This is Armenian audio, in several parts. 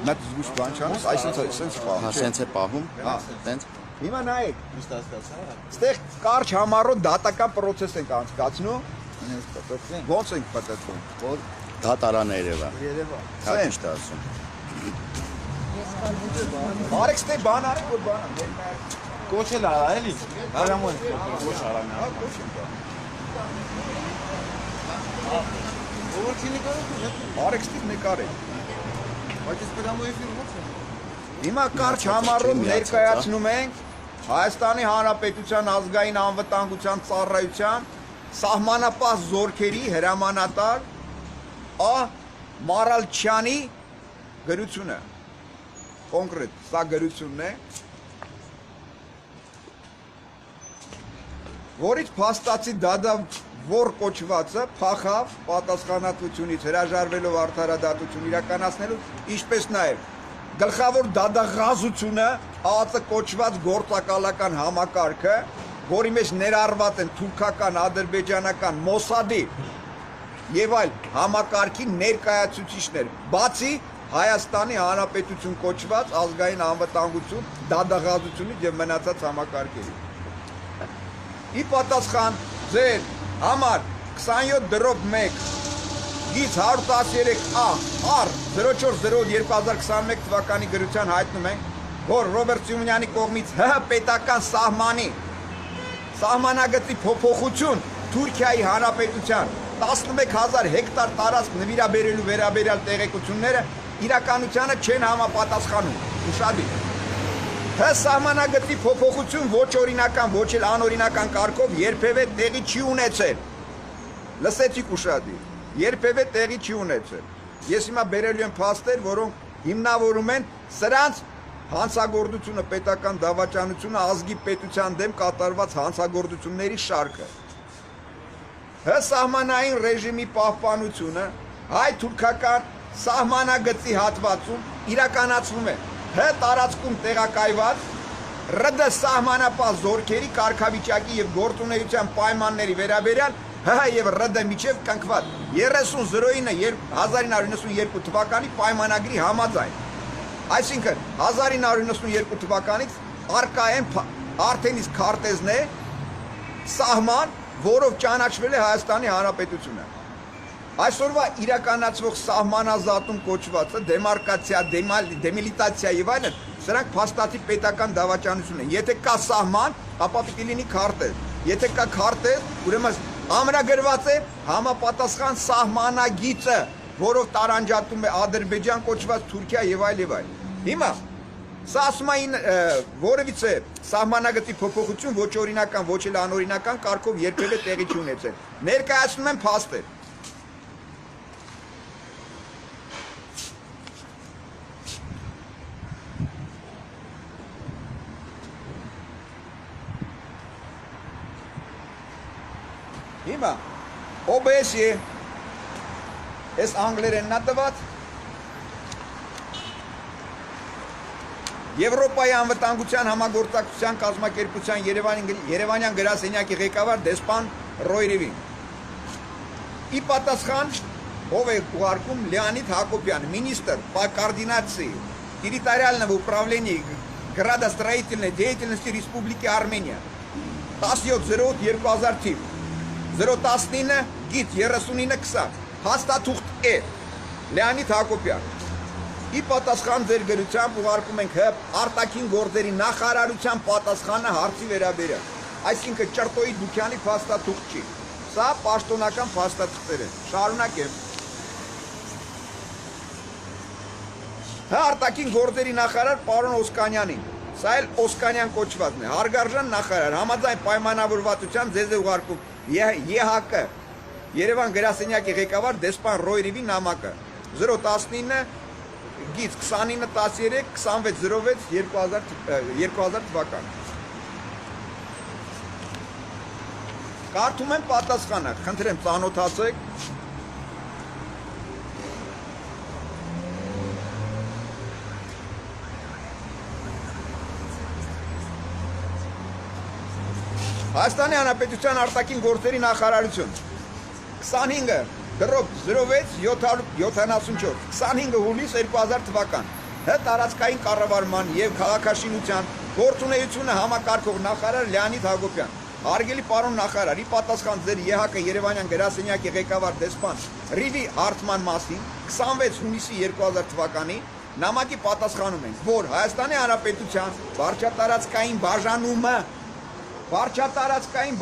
Մատ զգուշ բան չանես, այսպես պահում։ Հա, սենց է պահում։ Հա, Սենց։ Հիմա նայեք, ստեղ կարճ համառոտ դատական process ենք անցկացնում, ոնց ենք պատտվում, որ Դատարան Երևան։ Հա, Սենց։ ճիշտ ասում։ Արեք ստե բան արեք, որ բան անեք։ Կոչել արա էլի։ Հարամոն կոչ արա։ Հա, ոչ եմ բան։ Ո՞ր քինի կարող է։ Արեք ստի նկարեք։ Բայց ես պրամոյի ֆիլմ ո՞ց է։ Հիմա կարճ համառոտ ներկայացնում ենք Հայաստանի Հանրապետության ազգային անվտանգության ծառայության սահմանապահ զորքերի հրամանատար Ա. Մարալչյանի գրությունը։ Կոնկրետ, սա գրությունն է, որից փաստացի դադավոր կոչվածը փախավ պատասխանատվությունից հրաժարվելով արդարադատություն իրականացնելու, ինչպես նաև գլխավոր դադաղազությունը ԱԱԾ կոչված գործակալական համակարգը, որի մեջ ներառված են թուրքական, ադրբեջանական, Մոսադի եւ այլ համակարգի ներկայացուցիչներ, բացի Հայաստանի Հանրապետություն կոչված ազգային անվտանգություն դադաղազությունից եւ մնացած համակարգերի։ Ի պատասխան ձեր համար 27-1 գիծ 113A R 04/08/2021 թվականի գրության հայտնում ենք, որ Ռոբերտ Սիմոնյանի կողմից ՀՀ պետական սահմանագծի փոփոխություն Թուրքիայի Հանրապետության 11000 հեկտար տարածք նվիրաբերելու վերաբերյալ տեղեկությունները իրականությանը չեն համապատասխանում։ Ուշադիր։ Հ սահմանագծի փոփոխություն ոչ օրինական, ոչ էլ անօրինական կարգով երբևէ տեղի չի ունեցել։ Լսեցիք ուշադիր։ Երբևէ տեղի չի ունեցել։ Ես հիմա բերելու եմ փաստեր, որոնք հիմնավորում են սրանց հանցագործությունը, պետական դավաճանությունը, ազգի պետության դեմ կատարված հանցագործությունների շարքը։ Հ սահմանային ռեժիմի պահպանությունը հայ-թուրքական սահմանագծի հատվածում իրականացվում է Հ տարածքում տեղակայված ՌԴ սահմանապահ զորքերի կարգավիճակի եւ գործունեության պայմանների վերաբերյալ ՀՀ եւ ՌԴ միջև կնքված 30/09/1992 թվականի պայմանագրի համաձայն։ Այսինքն 1992 թվականից արկա են արդեն իսկ քարտեզն է սահման, որով ճանաչվել է Հայաստանի Հանրապետությունը։ Այսօրվա իրականացվող սահմանազատում կոչվածը դեմարկացիա, դեմիլիտացիա եւ այլն, սրանք փաստացի պետական դավաճանություն են։ Եթե կա սահման, ապա պիտի լինի քարտեզ։ Եթե կա քարտեզ, ուրեմն ամրագրված է համապատասխան սահմանագիծը, որով տարանջատում է Ադրբեջան կոչված Թուրքիա եւ այլ եւ այլ։ Հիմա սա ասում են որևիցե սահմանագծի փոփոխություն ոչ օրինական, ոչ էլ անօրինական կարգով երբևէ տեղի չի ունեցել։ Ներկայացնում են փաստեր։ Հիմա OBS-ի այս անգլերենն է տված Եվրոպայի անվտանգության համագործակցության կազմակերպության Երևանյան գրասենյակի ղեկավար դեսպան Ռոյրևին։ Ի պատասխան ով է ուղարկում Լեոնիդ Հակոբյան, министр по координации территориального управления градостроительной деятельности Республики Армения 17/08/2000 թիվ 019 գիծ 3920 հաստատուղթ է Լեոնիդ Հակոբյան։ Ի պատասխան ձեր գրությամբ ուղարկում ենք արտաքին գործերի նախարարության պատասխանը հարցի վերաբերյալ։ Այսինքն Ճրտոյի Դուքյանի փաստաթուղթ չի։ Սա պաշտոնական փաստաթղթեր են։ Շարունակեմ։ Արտաքին գործերի նախարար պարոն Օսկանյանին։ Սա էլ Օսկանյան կոչվածն է։ Հարգարժան նախարար, համաձայն պայմանավորվածության ձեզ է ուղարկում ԵՀԿ Երևան գրասենյակի ղեկավար դեսպան Ռոյրևի նամակը 019 գիծ 2913 2606/2000 թվական։ Կարդում եմ պատասխանը, խնդրեմ ծանոթացեք։ Հայաստանի Հանրապետության արտաքին գործերի նախարարություն 25/06/774 25 հուլիս 2000 թվական տարածքային կառավարման եւ քաղաքաշինության գործունեությունը համակարգող նախարար Լեոնիդ Հակոբյան։ Հարգելի պարոն նախարար, ի պատասխան ձեր ԵՀԿ Երևանյան գրասենյակի ղեկավար դեսպան Ռիվի Հարթման մասին 26 հունիսի 2000 թվականի նամակի պատասխանում ենք, որ Հայաստանի Հանրապետության վարչատարածքային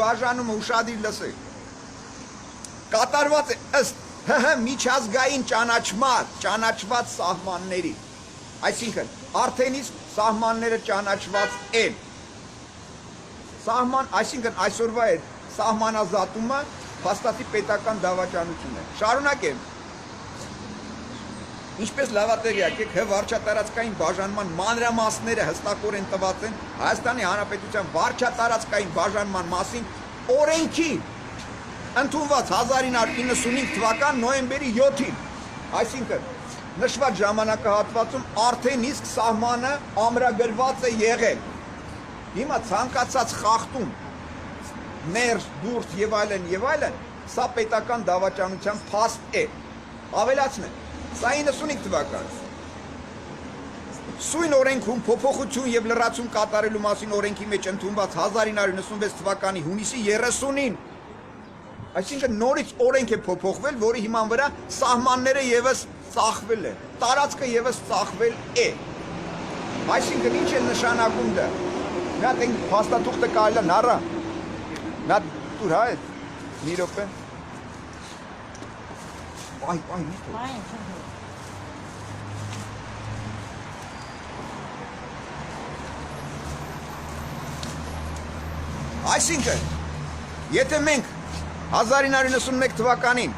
բաժանումը ուշադիր լսեք, կատարված է ըստ ՀՀ միջազգային ճանաչված սահմանների, այսինքն արդեն իսկ սահմանները ճանաչված են, այսինքն այսօրվա է սահմանազատումը փաստացի պետական դավաճանություն է։ Շարունակեմ։ Ինչպես լավատեղյակ եք, վարչատարածքային բաժանման մանրամասները հստակորեն տված են Հայաստանի Հանրապետության վարչատարածքային բաժանման մասին օրենքի ընդունված 1995 թվական նոյեմբերի 7-ին, այսինքն նշված ժամանակահատվածում արդեն իսկ սահմանը ամրագրված է եղել։ Հիմա ցանկացած խախտում, ներս, դուրս եւ այլն, սա պետական դավաճանության փաստ է։ Ավելացնեմ, սա 95 թվական։ Սույն օրենքում փոփոխություն եւ լրացում կատարելու մասին օրենքի մեջ ընդունված 1996 թվականի հունիսի 30-ին, այսինքն նորից օրենք է փոփոխվել, որի հիման վրա սահմանները եւս ծախվել են, տարածքը եւս ծախվել է։ Այսինքն ինչ է նշանակում դա։ Նա դեն փաստաթուղթը կարելի է նառա։ Նա դուր հայ մի րոպե։ Այ, այսինքն, եթե մենք 1991 թվականին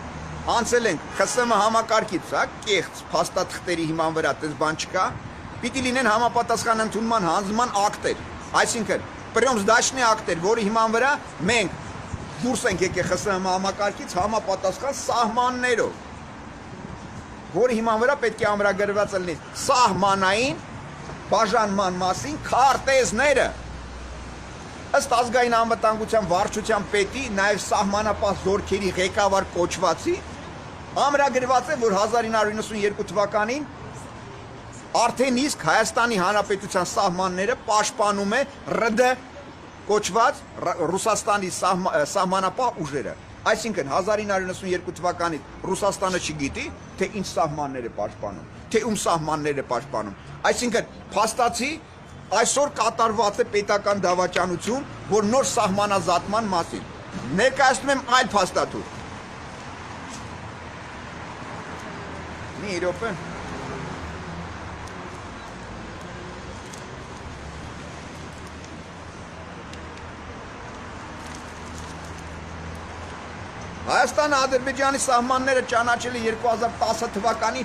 անցել ենք ԽՍՀՄ համակարգից, կեղծ փաստաթղթերի հիման վրա տես բան չկա, պիտի լինեն համապատասխան ընդունման հանձնման ակտեր, այսինքն պրյոմսդաշնի ակտեր, որի հիման վրա մենք դուրս ենք եկել ԽՍՀՄ համակարգից համապատասխան սահմաններով, որի հիման վրա պետք է ամրագրված լինի սահմանային բաժանման մասին քարտեզները, ըստ ազգային անվտանգության վարչության պետի, նաև սահմանապահ զորքերի ղեկավար կոչվածի, ամրագրված է, որ 1992 թվականին արդեն իսկ Հայաստանի Հանրապետության սահմանները պաշտպանում է ՌԴ կոչված Ռուսաստանի սահմանապահ ուժերը։ Այսինքն 1992 թվականից Ռուսաստանը չգիտի, թե ինչ սահմաններ է պաշտպանում, թե ում սահմաններ է պաշտպանում։ Այսինքն փաստացի այսօր կատարված է պետական դավաճանություն, որ նոր սահմանազատման մասին։ Ներկայացնում եմ այլ փաստաթուղթ։ Մի րոպե։ Հայաստանը Ադրբեջանի սահմանները ճանաչել է 2010 թվականի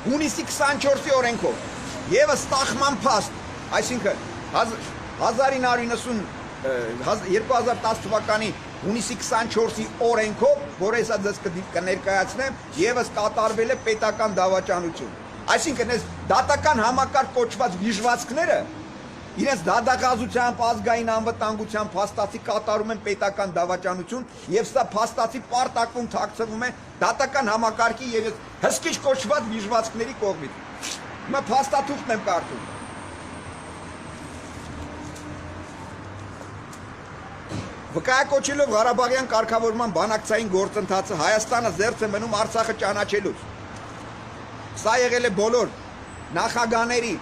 հունիսի 24-ի օրենքով, եւս ստախման փաստ, այսինքն 2010 թվականի հունիսի 24-ի օրենքով, որ հեսա ձեզ կներկայացնեմ, եւս կատարվել է պետական դավաճանություն։ Այսինքն այս դատական համակարգ կոչված վիժվածքները իրենց դատախազությամբ, ազգային անվտանգությամբ փաստացի կատարում են պետական դավաճանություն եւ սա փաստացի պարտակվում թաքցվում է դատական համակարգի եւ հսկիչ կոչված վիժվածքների կողմից։ Հիմա փաստաթուղթն եմ կարդում։ Վկայակոչելով Ղարաբաղյան կարգավորման բանակցային գործընթացը Հայաստանը զերծ է մնում Արցախը ճանաչելուց։ Սա եղել է բոլոր նախագահների,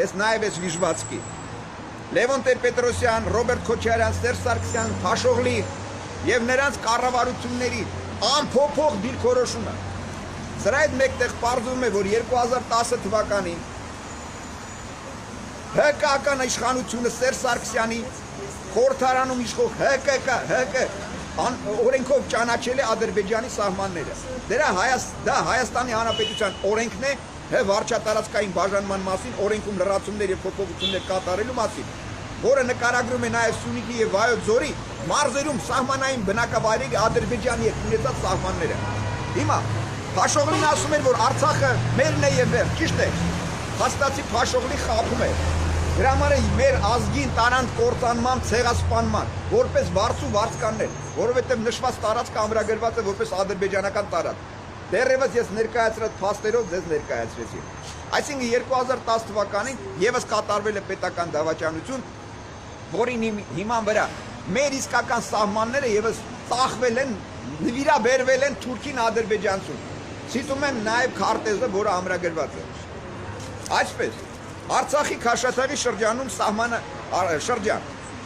այս նաեւ այս վիժվածքի Լևոն Տեր-Պետրոսյան, Ռոբերտ Քոչարյան, Սերժ Սարգսյան, Փաշողլի եւ նրանց կառավարությունների անփոփոխ դիրքորոշումը։ Սրա հետ մեկտեղ պարզվում է, որ 2010 թվականին ՀԿ-ական իշխանությունը Սերժ Սարգսյանի խորհրդարանում իշխող ՀԿ օրենքով ճանաչել է Ադրբեջանի սահմանները։ Դա Հայաստանի Հանրապետության օրենքն է վարչատարածքային բաժանման մասին, օրենքում լրացումներ եւ փոփոխություններ կատարելու մասին, որը նկարագրում է նաեւ Սյունիքի եւ Վայոց ձորի մարզերում սահմանային բնակավայրերի Ադրբեջանի հետ ունեցած սահմանները։ Հիմա Փաշողլին ասում էր, որ Արցախը մերն է եւ վերջ, ճիշտ է։ Հաստատի Փաշողլի խափում է։ Դրա համար է մեր ազգին տարանց կործանման, ցեղասպանման, որպես վարձու վարձկաններ, որովհետեւ նշված տարածքը ամրագրված է որպես ադրբեջանական տարածք։ դեռևս ես ներկայացրած փաստերով ձեզ ներկայացրեցի։ Այսինքն 2010 թվականին եւս կատարվել է պետական դավաճանություն, որի հիման վրա մեր իսկական սահմանները եւս ծախվել են, նվիրաբերվել են Թուրքին ադրբեջանցուն։ Ցիտում եմ նաեւ քարտեզը, որը ամրագրված է։ Այսպես, Արցախի Քաշաթաղի շրջանում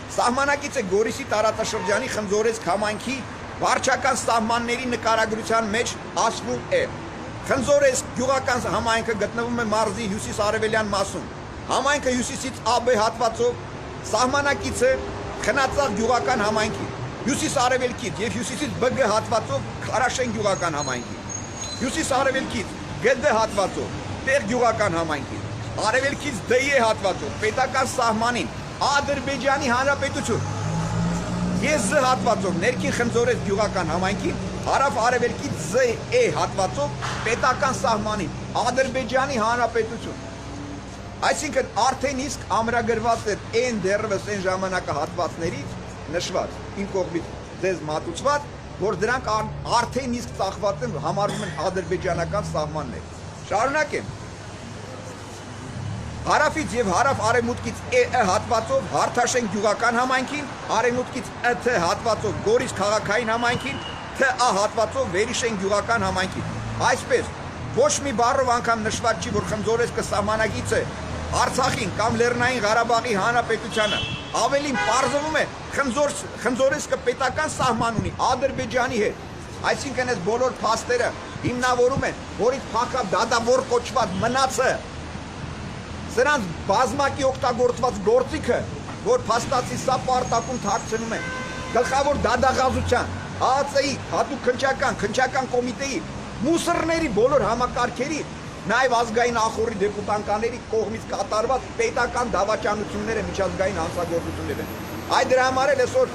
սահմանակից է Գորիսի տարածաշրջանի Խնձորեսկ համայնքի վարչական սահմանների նկարագրության մեջ ասվում է։ Խնձորեսկ գյուղական համայնքը գտնվում է մարզի հյուսիս-արևելյան մասում։ Համայնքը հյուսիսից ԱԲ հատվածով սահմանակից է Խնածաղ գյուղական համայնքի, հյուսիս-արևելքից եւ հյուսիսից ԲԳ հատվածով Խարաշեն գյուղական համայնքի, հյուսիս-արևելքից ԳԴ հատվածով Տեղ գյուղական համայնքի, արևելքից ԴԵ հատվածով պետական սահմանին Ադրբեջանի Հանրապետություն, ԵԶ հատվածով ներքին Խնձորեսկ գյուղական համայնքին, հարավ-արևելքից ԶԵ հատվածով պետական սահմանին Ադրբեջանի Հանրապետություն։ Այսինքն արդեն իսկ ամրագրված է այն դեռևս այն ժամանակահատվածներից նշված, իմ կողմից ձեզ մատուցված, որ դրանք արդեն իսկ ծախված են, համարվում են ադրբեջանական սահմաններ։ Շարունակեմ։ Հարավից եւ հարավ-արևմուտքից ԷԸ հատվածով Հարթաշեն գյուղական համայնքին, արևմուտքից ԸԹ հատվածով Գորիս քաղաքային համայնքին, ԹԱ հատվածով Վերիշեն գյուղական համայնքին։ Այսպես, ոչ մի բառով անգամ նշված չի, որ Խնձորեսկը սահմանագից է Արցախին կամ Լեռնային Ղարաբաղի Հանրապետությանը։ Ավելին պարզվում է Խնձորեսկը պետական սահման ունի Ադրբեջանի հետ։ Այսինքն այս բոլոր փաստերը հիմնավորում են, որից փակավ դադավոր կոչված մնացը սրանց բազմակի օգտագործված գործիքը, որ փաստացի սա պարտակում թաքցնում են գլխավոր դադաղազության, ԱԱՑ-ի, հատուկ քննչական կոմիտեի, մուսռների բոլոր համակարգերի, նաև ազգային ախորի դեպուտանկաների կողմից կատարված պետական դավաճանությունները միջազգային հանցագործություններ են։ Այդ դրա համար էլ այսօր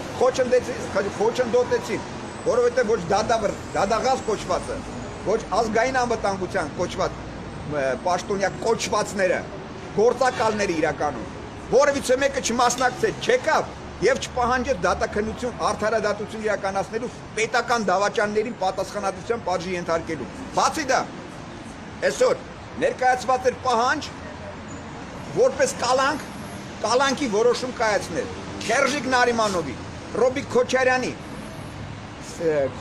խոչընդոտեցին, որովհետև ոչ դադաղազ կոչվածը, ոչ ազգային անվտանգության կոչված պաշտոնյա կոչվածները, գործակալները իրականում, որևիցե մեկը չմասնակցեց, չեկավ եւ չպահանջեց դատաքննություն, արդարադատություն իրականացնելու պետական դավաճաններին պատասխանատվության պատժի ենթարկելու։ Բացի դա, այսօր ներկայացված էր պահանջ որպես կալանքի որոշում կայացնել Քերժիկ Նարիմանովի, Ռոբիկ Քոչարյանի,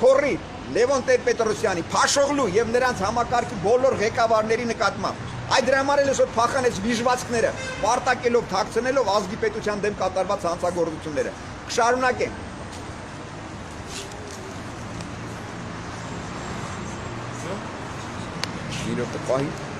Քորի, Լևոն Տեր-Պետրոսյանի, Փաշօղլու եւ նրանց համակարգի բոլոր ղեկավարների նկատմամբ։ Այդ դրա համար էլ այսօր փախանեց վիժվածքները, պարտակելով, թաքցնելով ազգի պետության դեմ կատարված հանցագործությունները։ Կշարունակենք։ Իրոք պահի